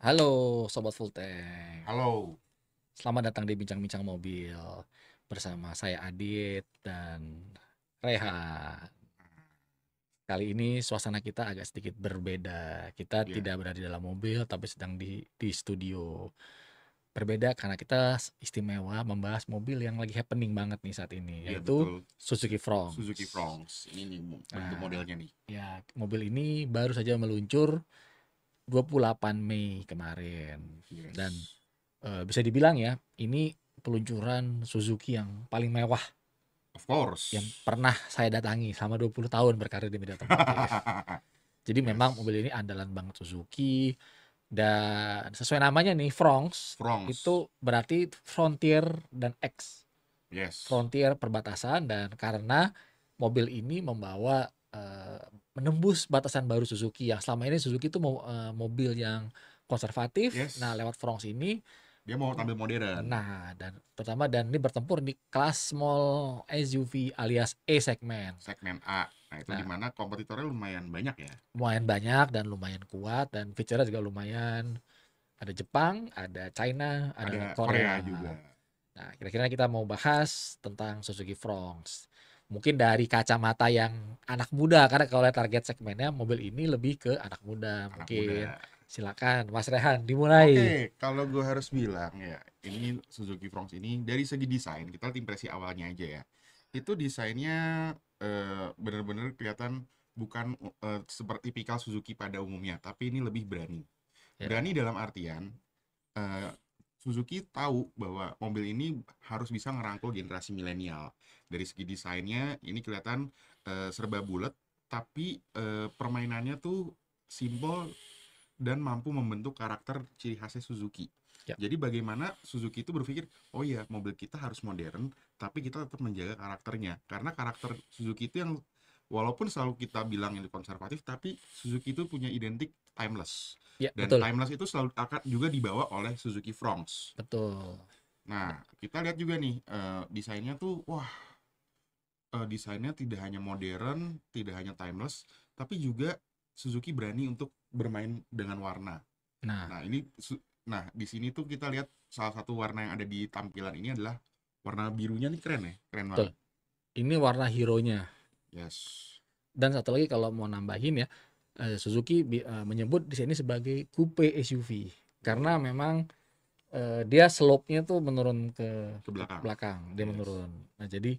Halo Sobat Full Tank, Halo. selamat datang di Bincang-Bincang Mobil bersama saya Adit dan Rehan. Kali ini suasana kita agak sedikit berbeda. Kita Ya, tidak berada di dalam mobil tapi sedang di studio. Berbeda karena kita istimewa membahas mobil yang lagi happening banget nih saat ini, iya yaitu betul. Suzuki Suzuki Fronx. Fronx. Ini nih bentuk Nah, modelnya nih. ya mobil ini baru saja meluncur 28 Mei kemarin. Dan Yes. bisa dibilang ya, ini peluncuran Suzuki yang paling mewah Of yang course. pernah saya datangi selama 20 tahun berkarir di bidang otomotif. Jadi memang Yes. mobil ini andalan banget Suzuki dan sesuai namanya nih, Fronx Fronx. itu berarti frontier dan X. Yes. Frontier perbatasan dan karena mobil ini membawa menembus batasan baru Suzuki yang selama ini Suzuki itu mobil yang konservatif. Nah, Yes. lewat Fronx ini. Dia mau tampil modern. Nah, dan ini bertempur di kelas small SUV alias E segmen. Segmen A. Nah, itu Nah, dimana kompetitornya lumayan banyak ya. lumayan banyak dan lumayan kuat dan fiturnya juga lumayan. Ada Jepang, ada China, ada Ada Korea Korea. juga. Nah, kira-kira kita mau bahas tentang Suzuki Fronx. Mungkin dari kacamata yang anak muda, karena kalau lihat target segmennya mobil ini lebih ke anak muda. Anak Mungkin muda. silakan Mas Rehan dimulai. Oke, kalau gue harus bilang ya, ini Suzuki Fronx ini dari segi desain, kita lihat impresi awalnya aja ya. Itu desainnya bener-bener kelihatan bukan seperti tipikal Suzuki pada umumnya, tapi ini lebih berani. Berani Ya, dalam artian eh, Suzuki tahu bahwa mobil ini harus bisa ngerangkul generasi milenial. Dari segi desainnya, ini kelihatan serba bulat, tapi permainannya tuh simple dan mampu membentuk karakter ciri khasnya Suzuki. ya, Jadi bagaimana Suzuki itu berpikir, oh iya mobil kita harus modern, tapi kita tetap menjaga karakternya. Karena karakter Suzuki itu yang walaupun selalu kita bilang ini konservatif, tapi Suzuki itu punya identik timeless. ya, Dan betul, timeless itu selalu akan juga dibawa oleh Suzuki Fronx. betul. Nah, kita lihat juga nih, desainnya tuh, wah, desainnya tidak hanya modern, tidak hanya timeless, tapi juga Suzuki berani untuk bermain dengan warna. Nah, Nah, nah, di sini tuh kita lihat salah satu warna yang ada di tampilan ini adalah warna birunya nih keren ya, keren betul. banget. Ini warna hero-nya. Yes. Dan satu lagi kalau mau nambahin ya, Suzuki menyebut di sini sebagai coupe SUV karena Wow, memang dia slope-nya tuh menurun ke ke belakang. belakang, dia Yes. menurun. Nah, jadi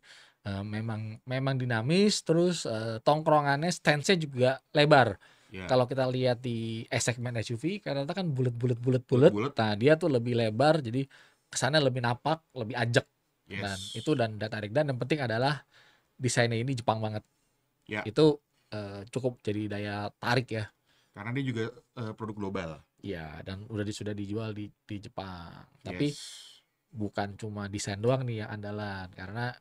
memang memang dinamis terus tongkrongannya stance-nya juga lebar. Ya, Kalau kita lihat di segmen SUV karena kan bulat-bulat. bulat-bulat. Nah, dia tuh lebih lebar jadi kesannya lebih napak, lebih ajak Yes. dan daya tarik dan yang penting adalah desainnya ini Jepang banget. Ya, Itu cukup jadi daya tarik ya. karena dia juga produk global. Iya, dan sudah dijual di Jepang. Tapi Yes. bukan cuma desain doang nih yang andalan karena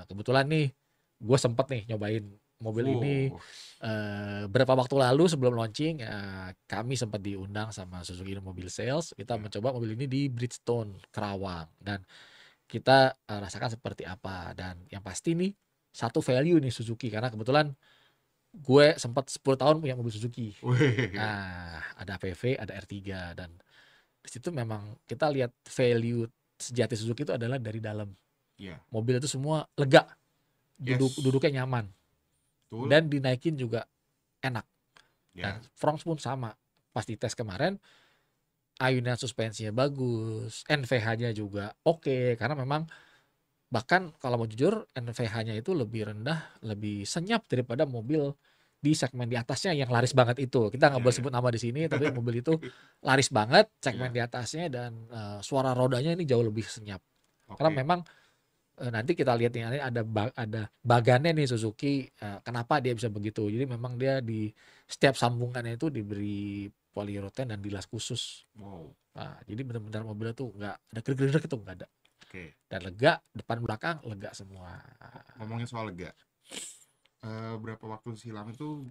kebetulan nih gue sempet nih nyobain mobil ini Wow. berapa waktu lalu sebelum launching. Kami sempat diundang sama Suzuki Mobil Sales, kita Ya. mencoba mobil ini di Bridgestone Kerawang dan kita rasakan seperti apa dan yang pasti nih satu value nih Suzuki karena kebetulan gue sempat 10 tahun punya mobil Suzuki. Wih. Nah, ada VV, ada R3 dan di situ memang kita lihat value sejati Suzuki itu adalah dari dalam. Ya. Mobil itu semua lega, Yes. duduknya nyaman Betul. dan dinaikin juga enak. Dan Ya. Fronx pun sama. Pas di tes kemarin, ayunan suspensinya bagus, NVH-nya juga oke karena memang bahkan kalau mau jujur NVH-nya itu lebih rendah, lebih senyap daripada mobil di segmen di atasnya yang laris banget itu. Kita nggak Ya, boleh ya. sebut nama di sini, tapi mobil itu laris banget segmen Ya. di atasnya dan suara rodanya ini jauh lebih senyap. Karena Oke. memang nanti kita lihat nih ada bagannya nih Suzuki, kenapa dia bisa begitu. Jadi memang dia di setiap sambungannya itu diberi polyurethane dan dilas khusus. Wow. Nah, jadi benar-benar mobilnya tuh nggak ada gerek-gerek itu nggak ada. Oke. Dan lega, depan belakang lega semua. Ngomongin soal lega. Berapa waktu silam itu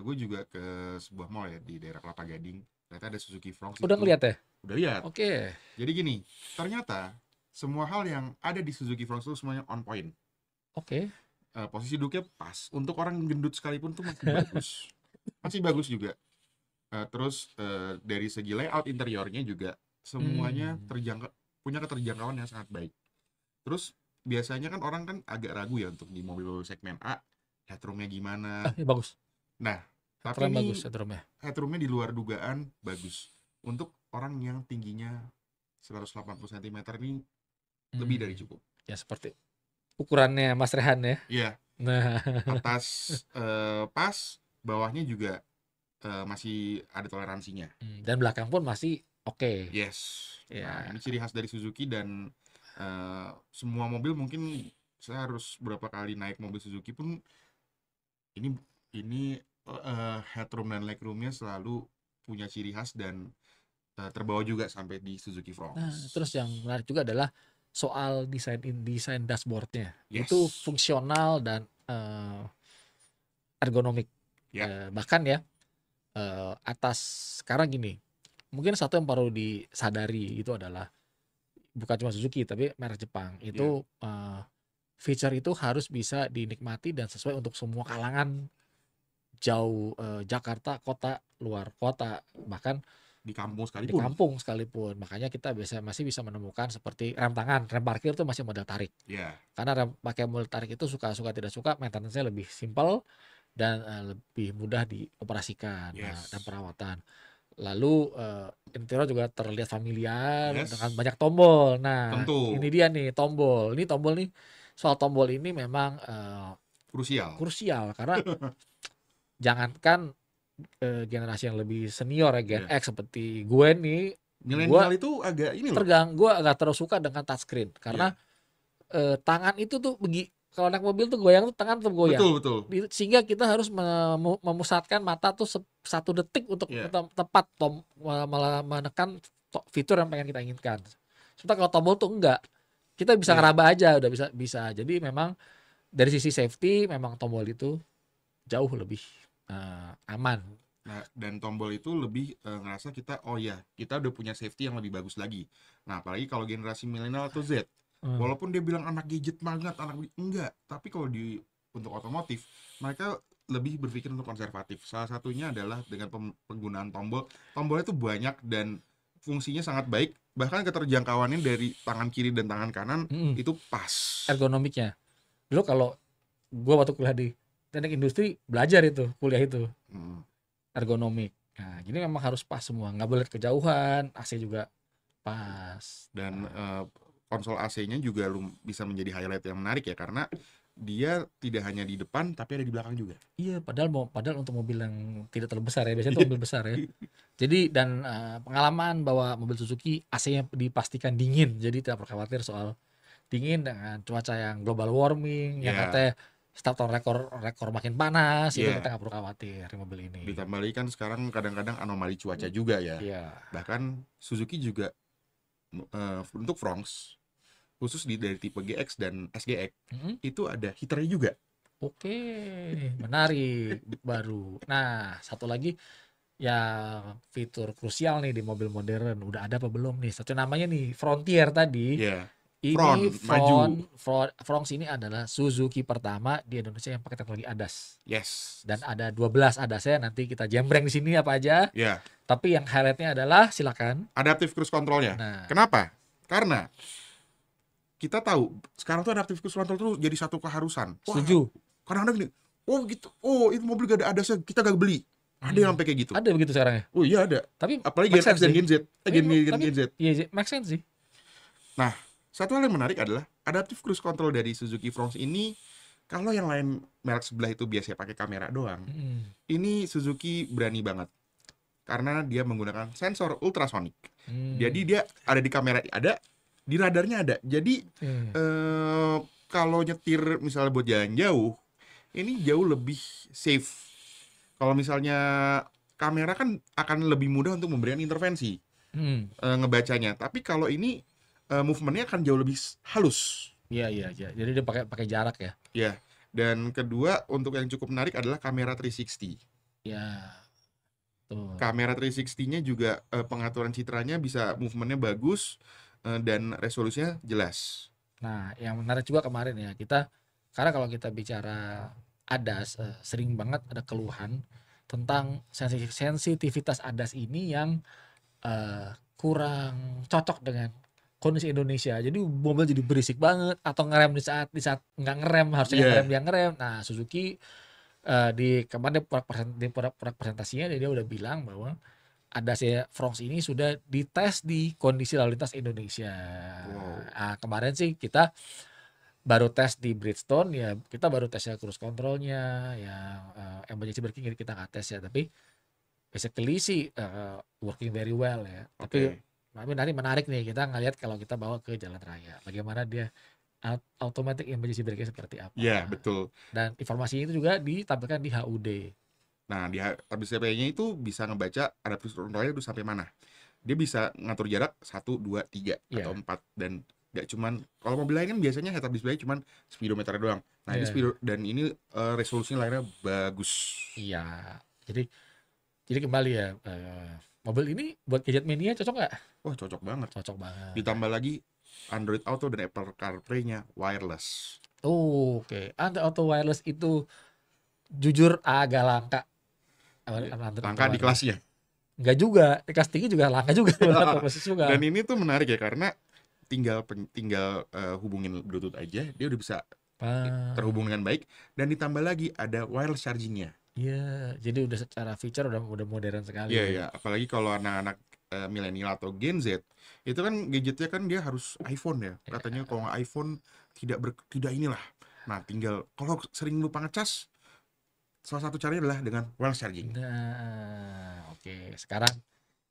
gue juga ke sebuah mall ya di daerah Kelapa Gading. Ternyata ada Suzuki Fronx di Udah situ. ngeliat ya? Udah lihat. Oke, Jadi gini, ternyata semua hal yang ada di Suzuki Fronx itu semuanya on point. oke. Posisi duduknya pas. Untuk orang gendut sekalipun tuh masih bagus. Masih bagus juga. Terus dari segi layout interiornya juga semuanya Hmm. punya keterjangkauan yang sangat baik. Terus biasanya kan orang kan agak ragu ya untuk di mobil segmen A, headroomnya gimana. Ini bagus. Nah, tapi Headroom bagus, ini headroomnya. headroomnya di luar dugaan bagus. Untuk orang yang tingginya 180 cm ini lebih dari Hmm. cukup. Ya seperti ukurannya Mas Rehan ya. Iya, Nah, atas pas, bawahnya juga masih ada toleransinya. dan belakang pun masih oke. Yes. Nah, Ya. ini ciri khas dari Suzuki dan semua mobil mungkin saya harus berapa kali naik mobil Suzuki pun ini headroom dan legroomnya selalu punya ciri khas dan terbawa juga sampai di Suzuki Nah, Fronx. terus yang menarik juga adalah soal desain dashboardnya. Itu Yes. fungsional dan ergonomik. Ya, Bahkan ya atas sekarang gini, mungkin satu yang perlu disadari itu adalah bukan cuma Suzuki tapi merek Jepang ya, itu feature itu harus bisa dinikmati dan sesuai untuk semua kalangan jauh Jakarta, kota, luar kota, bahkan di kampung di sekalipun. kampung sekalipun. Makanya kita masih bisa menemukan seperti rem tangan, rem parkir itu masih modal tarik. Ya, Karena rem pakai modal tarik itu suka tidak suka maintenance-nya lebih simpel dan lebih mudah dioperasikan dan yes. perawatan. Lalu interior juga terlihat familiar dengan Yes, banyak tombol. Nah, ini tentu dia nih tombol. Ini tombol nih soal tombol ini memang krusial. krusial karena jangankan generasi yang lebih senior ya Gen Ya, X seperti gue nih, gue milenial itu agak ini loh. gue agak terus suka dengan touchscreen karena Ya, tangan itu tuh kalau naik mobil tuh goyang tuh tangan tuh goyang. betul betul. Sehingga kita harus memusatkan mata tuh 1 detik untuk Ya, tepat menekan fitur yang pengen kita inginkan. Sementara kalau tombol tuh enggak. Kita bisa ya. ngeraba aja udah bisa. Jadi memang dari sisi safety memang tombol itu jauh lebih aman. Nah, dan tombol itu lebih ngerasa kita, oh ya, kita udah punya safety yang lebih bagus lagi. Nah, apalagi kalau generasi milenial atau Z, Hmm. walaupun dia bilang anak gadget banget, enggak. Tapi kalau untuk otomotif, mereka lebih berpikir untuk konservatif. Salah satunya adalah dengan penggunaan tombol. Tombolnya itu banyak dan fungsinya sangat baik. Bahkan keterjangkauannya dari tangan kiri dan tangan kanan Mm-mm. itu pas. Ergonomiknya. Dulu kalau gue waktu kuliah di teknik industri belajar itu kuliah itu Hmm. ergonomik. Nah, jadi memang harus pas semua, nggak boleh kejauhan, AC juga pas. Dan Nah, konsol AC-nya juga bisa menjadi highlight yang menarik ya, karena dia tidak hanya di depan tapi ada di belakang juga. iya, padahal untuk mobil yang tidak terlalu besar ya, biasanya itu mobil besar ya. Jadi dan pengalaman bahwa mobil Suzuki AC-nya dipastikan dingin, jadi tidak perlu khawatir soal dingin dengan cuaca yang global warming, yang Ya, katanya start rekor makin panas, itu kita ya. nggak perlu khawatir di mobil ini. Ditambah lagi kan sekarang kadang-kadang anomali cuaca juga ya. Iya. Bahkan Suzuki juga untuk Fronx khusus dari tipe GX dan SGX Mm-mm. itu ada heaternya juga. Oke, menarik baru. Nah, satu lagi yang fitur krusial nih di mobil modern udah ada apa belum nih? Satu namanya nih Frontier tadi. Ya, Ini front maju. Fronx ini adalah Suzuki pertama di Indonesia yang pakai teknologi ADAS. Yes. Dan ada 12 ADAS-nya, nanti kita jembreng di sini apa aja. Ya, Tapi yang highlightnya adalah silakan. adaptive cruise controlnya. Nah, Kenapa? Karena kita tahu sekarang tuh adaptive cruise control tuh jadi satu keharusan. Wah, setuju. kadang-kadang gini, oh gitu, oh itu mobil gak ada ADAS-nya, kita gak beli. Ada yang sampai kayak gitu. Ada begitu sekarang ya. Oh iya ada. Tapi Apalagi make Gen X sense dan sih. Gen Z. Tapi Gen Z. iya, make sense sih. Nah, satu hal yang menarik adalah adaptive cruise control dari Suzuki Fronx ini, kalau yang lain merek sebelah itu biasanya pakai kamera doang, Mm. ini Suzuki berani banget karena dia menggunakan sensor ultrasonic. Jadi Hmm. dia ada di kamera, ada di radarnya ada. Jadi Hmm. kalau nyetir misalnya buat jalan jauh, ini jauh lebih safe. Kalau misalnya kamera kan akan lebih mudah untuk memberikan intervensi Hmm. ngebacanya. Tapi kalau ini movementnya akan jauh lebih halus. Iya. Jadi dia pakai pakai jarak ya. Ya. Dan kedua, untuk yang cukup menarik adalah kamera 360. Ya, tuh. Kamera 360-nya juga pengaturan citranya bisa movementnya bagus dan resolusinya jelas. Nah, yang menarik juga kemarin ya, karena kalau kita bicara ADAS, sering banget ada keluhan tentang sensitivitas ADAS ini yang kurang cocok dengan kondisi Indonesia. Jadi mobil jadi berisik banget atau ngerem di saat nggak ngerem, harusnya nggak ngerem Iya. dia ngerem. Nah, Suzuki di kemarin di produk presentasinya dia udah bilang bahwa ADAS Fronx ini sudah dites di kondisi lalu lintas Indonesia. Wow. Nah, kemarin sih kita baru tes di Bridgestone, ya kita baru tes ya cruise controlnya, ya emergency braking kita nggak tes ya, tapi basically sih working very well ya. Tapi Oke. nanti menarik nih kita ngelihat kalau kita bawa ke jalan raya, bagaimana dia automatic emergency braking seperti Iya, apa. betul. Dan informasinya itu juga ditampilkan di HUD. Nah, di habis CPI-nya itu bisa ngebaca adaptif controlnya itu sampai mana. Dia bisa ngatur jarak 1, 2, 3 atau Iya, 4 dan nggak cuman kalau mobil lain kan biasanya head up display cuman speedometer doang. Nah, ini iya, dan ini resolusinya layarnya bagus. iya. Jadi kembali ya, mobil ini buat gadget mania cocok nggak? Wah, cocok banget. Cocok banget. Ditambah lagi Android Auto dan Apple CarPlay-nya wireless. Oke, Android Auto Wireless itu jujur agak langka. Iya. Android Auto Langka di Wireless. kelasnya. Enggak juga, di kelas tinggi juga langka juga, benar persis juga. Dan ini tuh menarik ya karena tinggal hubungin Bluetooth aja dia udah bisa Ah, terhubung dengan baik dan ditambah lagi ada wireless charging-nya. iya, jadi udah secara feature udah modern Iya sekali. ya, apalagi kalau anak-anak milenial atau Gen Z itu kan gadgetnya kan dia harus iPhone ya. Katanya Ya. kalau nggak iPhone tidak inilah. Nah, tinggal kalau sering lupa ngecas, salah satu caranya adalah dengan wireless charging. Nah, oke. Sekarang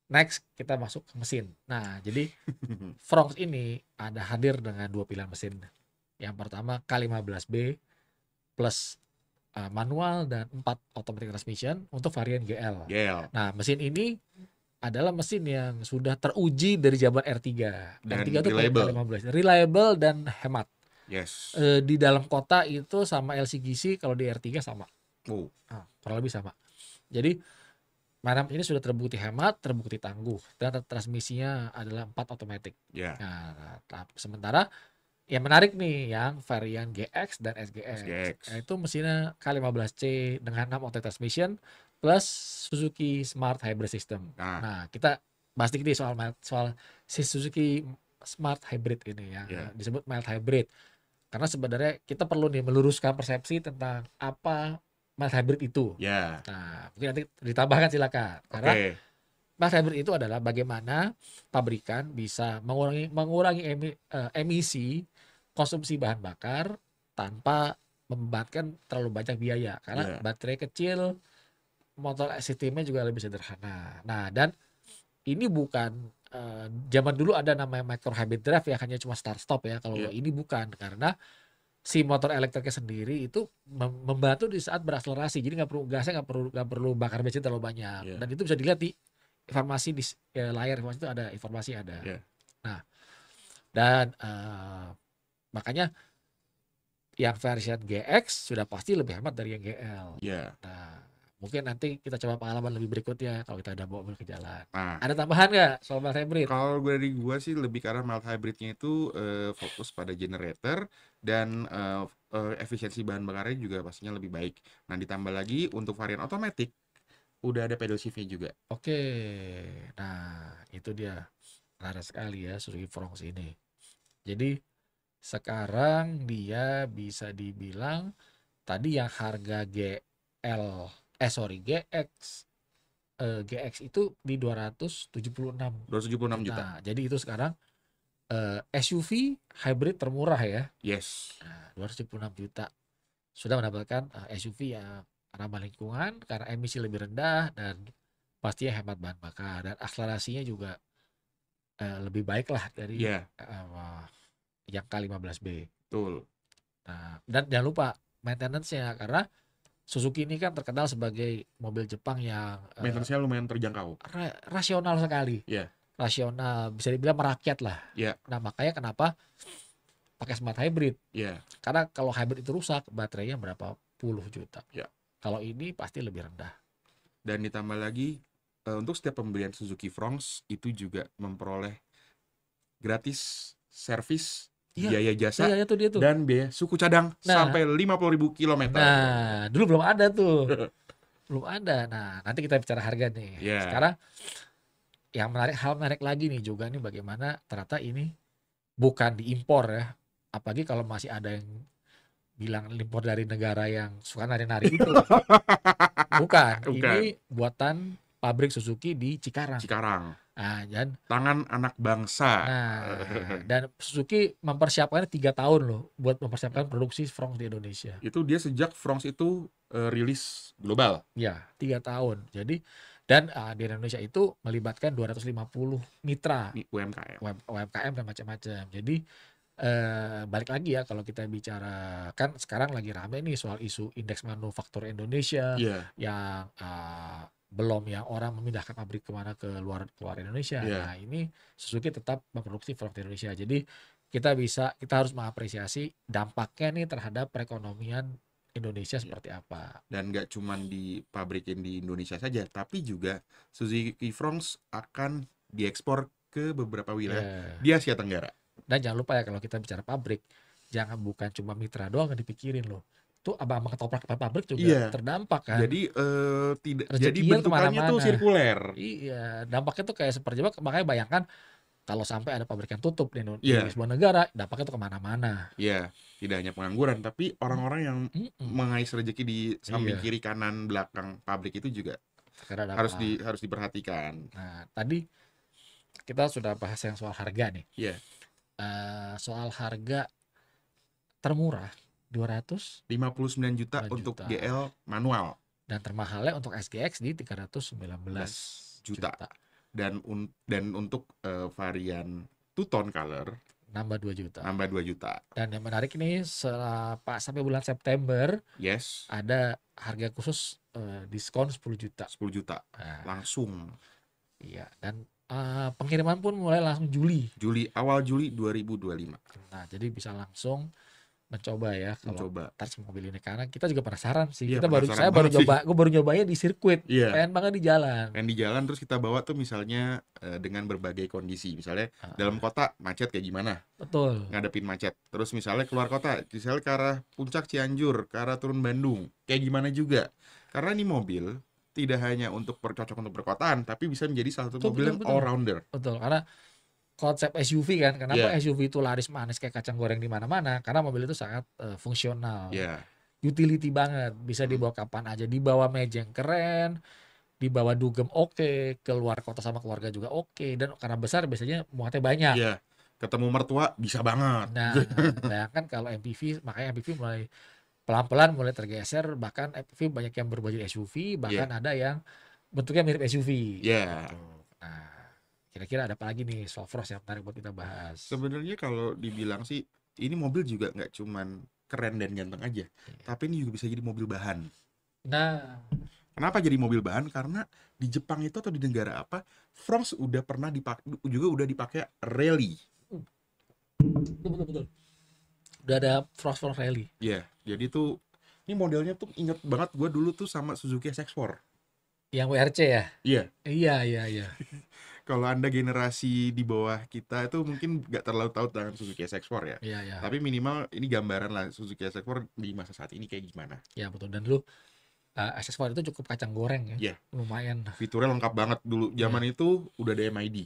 next kita masuk ke mesin. Nah, jadi Fronx ini ada hadir dengan dua pilihan mesin. Yang pertama K15B plus manual dan 4 automatic transmission untuk varian GL. GL Nah, mesin ini adalah mesin yang sudah teruji dari zaman R3. R3 dan itu reliable. K15, reliable dan hemat. Yes. Di dalam kota itu sama LCGC, kalau di R3 sama. Oh, Kurang lebih sama. Jadi Maram ini sudah terbukti hemat, terbukti tangguh, dan transmisinya adalah 4 otomatis. ya. Nah, sementara yang menarik nih yang varian GX dan SGX. SGX. Itu mesinnya K15C dengan 6 automatic transmission plus Suzuki Smart Hybrid System. Nah, Nah, kita bahas dikit nih soal si Suzuki Smart Hybrid ini yang ya. disebut mild hybrid. Karena sebenarnya kita perlu nih meluruskan persepsi tentang apa mild hybrid itu. Ya. Nah, mungkin nanti ditambahkan silakan. Karena Oke. mild hybrid itu adalah bagaimana pabrikan bisa mengurangi emisi konsumsi bahan bakar tanpa membebankan terlalu banyak biaya. Karena Ya. baterai kecil, motor sistemnya juga lebih sederhana. Nah, dan ini bukan zaman dulu ada namanya micro hybrid drive ya, hanya cuma start stop ya. Kalau Ya. ini bukan, karena si motor elektriknya sendiri itu membantu di saat berakselerasi. Jadi nggak perlu gasnya, nggak perlu bakar bensin terlalu banyak. Ya. Dan itu bisa dilihat di informasi di layar informasi itu ada informasi ada. Ya. Nah, dan makanya yang versi GX sudah pasti lebih hemat dari yang GL. Ya. Nah, mungkin nanti kita coba pengalaman lebih berikutnya kalau kita udah bawa mobil ke jalan. Nah, Ada tambahan nggak soal mild hybrid? kalau dari gua sih lebih karena mild hybridnya itu fokus pada generator dan efisiensi bahan bakarnya juga pastinya lebih baik. Nah, ditambah lagi untuk varian otomatis udah ada pedal shift-nya juga. Oke, nah itu dia menarik sekali ya Suzuki Fronx ini. Jadi sekarang dia bisa dibilang tadi yang harga GX itu di 276 276 juta. juta. Jadi itu sekarang SUV hybrid termurah ya. Yes. Nah, 276 juta. Sudah mendapatkan SUV yang ramah lingkungan karena emisi lebih rendah dan pastinya hemat bahan bakar dan akselerasinya juga lebih baik lah dari Iya, yang K15B. betul. Nah, dan jangan lupa maintenance-nya karena Suzuki ini kan terkenal sebagai mobil Jepang yang Maintenance-nya lumayan terjangkau. rasional sekali. Iya. Rasional, bisa dibilang merakyat lah. Iya. Nah, makanya kenapa pakai smart hybrid. Iya. Karena kalau hybrid itu rusak, baterainya berapa puluh juta. Iya. Kalau ini pasti lebih rendah. Dan ditambah lagi untuk setiap pembelian Suzuki Fronx itu juga memperoleh gratis servis, Iya, biaya jasa, iya itu dia tuh. dan biaya suku cadang Nah, sampai 50.000 km. Nah, dulu belum ada tuh. belum ada. Nah, nanti kita bicara harga nih. Ya, Sekarang hal menarik lagi nih juga nih bagaimana ternyata ini bukan diimpor ya. Apalagi kalau masih ada yang bilang impor dari negara yang suka nari-nari itu. Bukan, bukan. ini buatan pabrik Suzuki di Cikarang. Cikarang. Nah, dan Tangan anak bangsa. dan Suzuki mempersiapkannya 3 tahun loh buat mempersiapkan produksi Fronx di Indonesia. Itu dia sejak Fronx itu rilis global. Ya, 3 tahun. Jadi dan di Indonesia itu melibatkan 250 mitra UMKM. UMKM dan macam-macam. Jadi balik lagi ya kalau kita bicara kan sekarang lagi rame nih soal isu indeks manufaktur Indonesia Iya, yang belum yang orang memindahkan pabrik kemana ke luar Indonesia. iya. Nah ini Suzuki tetap memproduksi produk di Indonesia. Jadi kita harus mengapresiasi dampaknya nih terhadap perekonomian Indonesia Iya. seperti apa. Dan nggak cuman dipabrikin di Indonesia saja, tapi juga Suzuki Fronx akan diekspor ke beberapa wilayah Ya. di Asia Tenggara. Dan jangan lupa ya kalau kita bicara pabrik, bukan cuma mitra doang yang dipikirin loh. Tuh abang-abang ketoprak pabrik juga Iya, terdampak kan. jadi jadi Rezekinya bentukannya tuh kemana-mana. sirkuler. Iya, dampaknya tuh kayak seperti makanya bayangkan kalau sampai ada pabrik yang tutup di Iya, sebuah negara, dampaknya tuh kemana-mana. iya. Tidak hanya pengangguran, tapi orang-orang yang Mm-mm. mengais rezeki di samping Iya, kiri kanan belakang pabrik itu juga terkena harus dampak. harus diperhatikan. Nah, tadi kita sudah bahas yang soal harga nih. Iya, Soal harga termurah 59 juta 209 untuk juta GL manual, dan termahalnya untuk SGX di 319 juta. juta. Dan untuk varian two tone color Nambah 2 juta. nambah 2 juta. Dan yang menarik ini sampai bulan September Yes, ada harga khusus diskon 10 juta. 10 juta Nah, langsung. iya, dan pengiriman pun mulai langsung Juli. Awal Juli 2025 Nah, jadi bisa langsung mencoba ya kalau mencoba. touch mobil ini karena kita juga penasaran sih. Iya, Saya penasaran baru banget sih. gue baru nyobanya di sirkuit. Iya, Pengen banget di jalan. yang di jalan terus kita bawa tuh misalnya dengan berbagai kondisi. Misalnya dalam kota macet kayak gimana? Betul. Ngadepin macet. Terus misalnya keluar kota, misalnya ke arah Puncak Cianjur, ke arah turun Bandung, kayak gimana juga. Karena ini mobil tidak hanya untuk cocok untuk perkotaan, tapi bisa menjadi salah satu Betul, mobil betul, yang betul. all rounder. Betul, karena konsep SUV kan. Kenapa Iya, SUV itu laris manis kayak kacang goreng di mana-mana? Karena mobil itu sangat fungsional. iya. Utility banget, bisa Hmm. dibawa kapan aja, dibawa mejeng keren, dibawa dugem oke, keluar kota sama keluarga juga oke, dan karena besar biasanya muatnya banyak. Iya, ketemu mertua bisa banget. Nah, bayangkan kalau MPV, makanya MPV mulai pelan-pelan mulai tergeser, bahkan MPV banyak yang berbaju SUV, bahkan Iya, ada yang bentuknya mirip SUV. iya. Gitu. Nah, kira-kira ada apa lagi nih soal Frost yang menarik buat kita bahas? Sebenarnya kalau dibilang sih, ini mobil juga nggak cuman keren dan ganteng aja, Iya. tapi ini juga bisa jadi mobil bahan. Nah, Kenapa jadi mobil bahan? Karena di Jepang itu atau di negara apa, Fronx udah pernah dipakai rally. betul, betul. Udah ada Frost Rally. Iya, jadi tuh ini modelnya tuh inget banget gue dulu tuh sama Suzuki SX4. Yang WRC ya? Iya, Iya, iya, iya. kalau Anda generasi di bawah kita itu mungkin nggak terlalu tahu tentang Suzuki SX4 ya. Iya, iya. Tapi minimal ini gambaran lah Suzuki SX4 di masa saat ini kayak gimana. Ya, betul. Dan dulu SS4 itu cukup kacang goreng ya. Iya, Lumayan. fiturnya lengkap banget dulu. Zaman itu udah ada MID.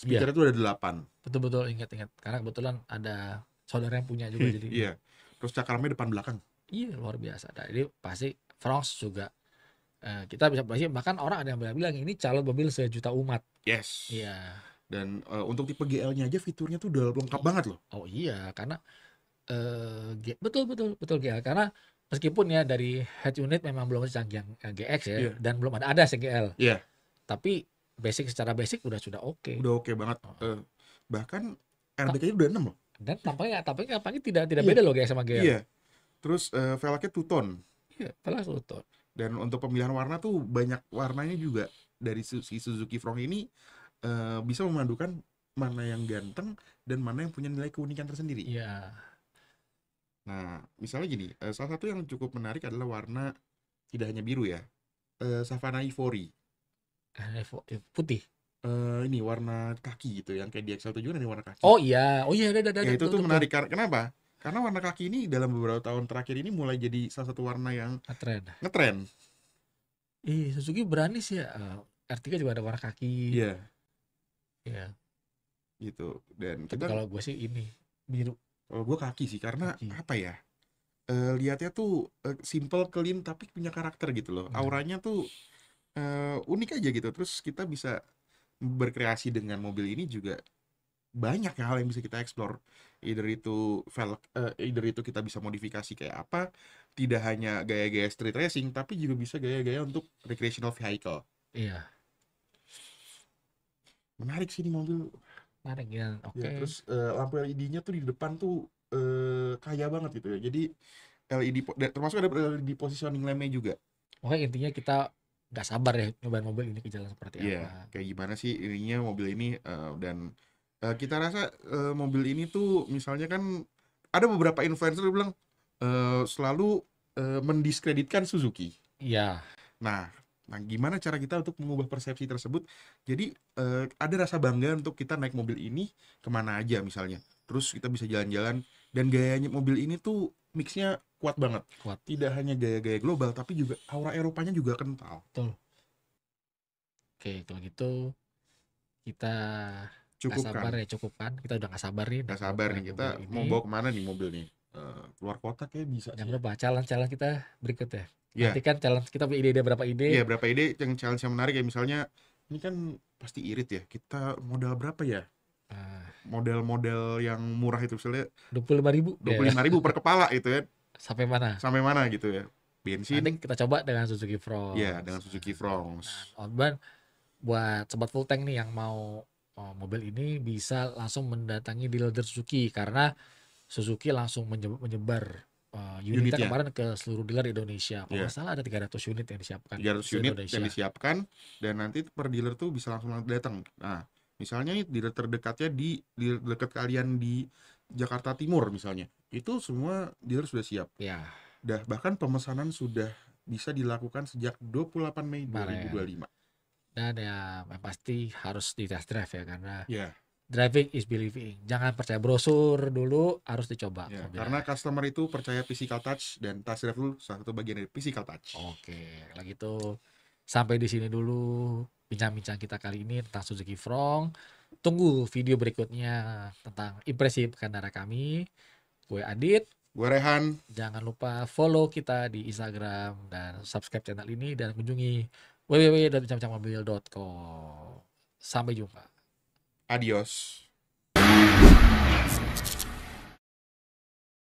Iya, Speaker itu ada 8. betul-betul ingat-ingat. Karena kebetulan ada saudara yang punya juga jadi. Iya. Terus cakramnya depan belakang. Iya, luar biasa. Nah, jadi pasti Frost juga kita bisa bahkan orang ada yang bilang ini calon mobil sejuta umat. Yes. Iya. Dan untuk tipe GL-nya aja fiturnya tuh udah lengkap banget loh. Oh iya, karena betul betul betul GL karena meskipun ya dari head unit memang belum secanggih yang GX ya Iya. dan belum ada GL. Iya. Tapi secara basic sudah oke. Udah oke banget. Bahkan airbag-nya udah 6 loh. Dan tampaknya tidak Iya. beda loh GX sama GL. Iya. Terus velgnya two tone. Iya, telah tuh. Dan untuk pemilihan warna tuh banyak warnanya juga. Dari Suzuki Fronx ini bisa memadukan mana yang ganteng dan mana yang punya nilai keunikan tersendiri. Iya. Nah, misalnya gini, salah satu yang cukup menarik adalah warna tidak hanya biru ya, Savana Ivory. Putih. Ini warna kaki gitu, yang kayak di XL7 ada warna kaki. Oh iya, ada. Ya itu betul, tuh menarik. Kenapa? Karena warna kaki ini dalam beberapa tahun terakhir ini mulai jadi salah satu warna yang Tren. ngetren. Suzuki berani sih ya. R3 juga ada warna kaki. Iya, Ya, gitu. Dan tapi kita kalau gue sih ini biru kalau gue kaki sih karena kaki. apa ya? Lihatnya tuh simple, clean tapi punya karakter gitu loh. Nah, Auranya tuh unik aja gitu. Terus kita bisa berkreasi dengan mobil ini juga banyak ya hal yang bisa kita explore. Either itu kita bisa modifikasi kayak apa, tidak hanya gaya-gaya street racing tapi juga bisa gaya-gaya untuk recreational vehicle. iya, Menarik sih ini mobil. menarik ya. Ya, Oke. terus lampu LED-nya tuh di depan tuh kaya banget gitu ya. Jadi termasuk ada LED positioning lampnya juga. Oke, intinya kita nggak sabar ya nyobain mobil ini ke jalan seperti Iya, apa. kayak gimana sih ininya mobil ini dan kita rasa mobil ini tuh misalnya kan ada beberapa influencer yang bilang selalu mendiskreditkan Suzuki. Iya, Nah, nah gimana cara kita untuk mengubah persepsi tersebut? Jadi ada rasa bangga untuk kita naik mobil ini kemana aja misalnya. Terus kita bisa jalan-jalan dan gayanya mobil ini tuh mixnya kuat banget. kuat. Tidak hanya gaya-gaya global tapi juga aura Eropanya juga kental. Betul. Oke, kalau gitu kita nggak Cukup sabar kan? ya, cukup kan? Kita udah nggak sabar nih Gak naik sabar nyobain nih kita mobil mau ini. bawa kemana nih mobil nih. Keluar kota kayak bisa Jangan sih ya. lupa challenge-challenge kita berikut ya. Nanti Iya, kan challenge kita punya ide-ide berapa iya ide. berapa ide yang challenge yang menarik ya misalnya ini kan pasti irit ya. Kita modal berapa ya? Nah, Model-model yang murah itu misalnya 25.000 ya. 25.000 per kepala itu ya. Sampai mana? Sampai mana gitu ya. Nanti Bensin kita coba dengan Suzuki ya Frost. dengan Suzuki Fronx. Nah, Outbound buat sobat full tank nih yang mau mobil ini bisa langsung mendatangi dealer Suzuki karena Suzuki langsung menyebar unitnya Unitnya kemarin ke seluruh dealer di Indonesia. Kalau ya nggak salah ada 300 unit yang disiapkan 300 seluruh unit yang Indonesia. disiapkan dan nanti per dealer tuh bisa langsung datang. Nah, misalnya nih dealer terdekatnya di dealer dekat kalian di Jakarta Timur misalnya. Itu semua dealer sudah siap. Ya, Bahkan pemesanan sudah bisa dilakukan sejak 28 Mei kemarin. 2025. Dan ya yang pasti harus di test drive ya karena Ya, driving is believing. Jangan percaya brosur dulu, harus dicoba ya, karena mobilnya. customer itu percaya physical touch dan test drive dulu salah satu bagian dari physical touch. Oke, kalau gitu sampai di sini dulu bincang-bincang kita kali ini tentang Suzuki Front. Tunggu video berikutnya tentang impresi pengendara kami. Gue Adit. Gue Rehan, Jangan lupa follow kita di Instagram dan subscribe channel ini dan kunjungi www.bincangbincangmobil.com. Sampai jumpa. adios.